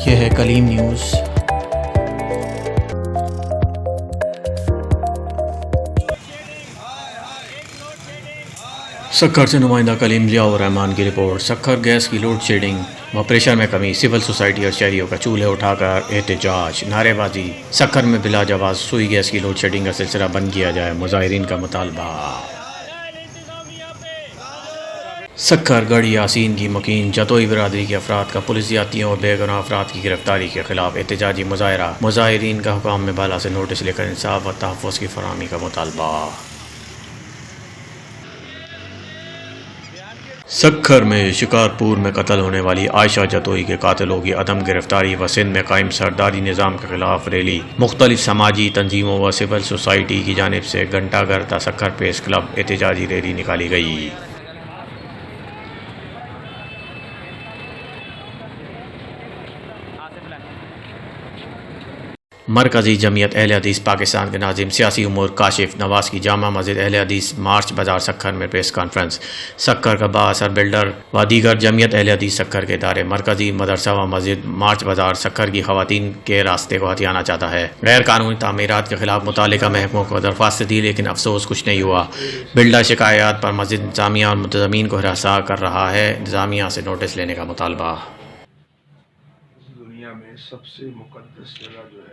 یہ ہے کلیم نیوز۔ سکھر سے نمائندہ کلیم ضیاء الرحمان کی رپورٹ۔ سکھر گیس کی لوڈ شیڈنگ و پریشر میں کمی، سول سوسائٹی اور شہریوں کا چولہے اٹھا کر احتجاج، نعرے بازی۔ سکھر میں بلا جواز سوئی گیس کی لوڈ شیڈنگ کا سلسلہ بند کیا جائے، مظاہرین کا مطالبہ۔ سکھر گڑھ یاسین کی مکین جتوئی برادری کے افراد کا پولیس زیادتیوں اور بے گناہ افراد کی گرفتاری کے خلاف احتجاجی مظاہرہ، مظاہرین کا حکام میں بالا سے نوٹس لے کر انصاف و تحفظ کی فراہمی کا مطالبہ۔ سکھر میں شکارپور میں قتل ہونے والی عائشہ جتوئی کے قاتلوں کی عدم گرفتاری و سندھ میں قائم سرداری نظام کے خلاف ریلی۔ مختلف سماجی تنظیموں و سول سوسائٹی کی جانب سے گھنٹہ گھر تا سکھر پریس کلب احتجاجی ریلی نکالی گئی۔ مرکزی جمعیت اہل حدیث پاکستان کے ناظم سیاسی امور کاشف نواز کی جامع مسجد اہل حدیث مارچ بازار سکھر میں پریس کانفرنس۔ سکھر کا بااثر بلڈر و دیگر جمعیت اہل حدیث سکھر کے ادارے مرکزی مدرسہ و مسجد مارچ بازار سکھر کی خواتین کے راستے کو ہتھیانا چاہتا ہے۔ غیر قانونی تعمیرات کے خلاف متعلقہ محکموں کو درخواست دی، لیکن افسوس کچھ نہیں ہوا۔ بلڈر شکایات پر مسجد انتظامیہ اور منتظمین کو ہراساں کر رہا ہے، انتظامیہ سے نوٹس لینے کا مطالبہ۔ دنیا میں سب سے مقدس جگہ جو ہے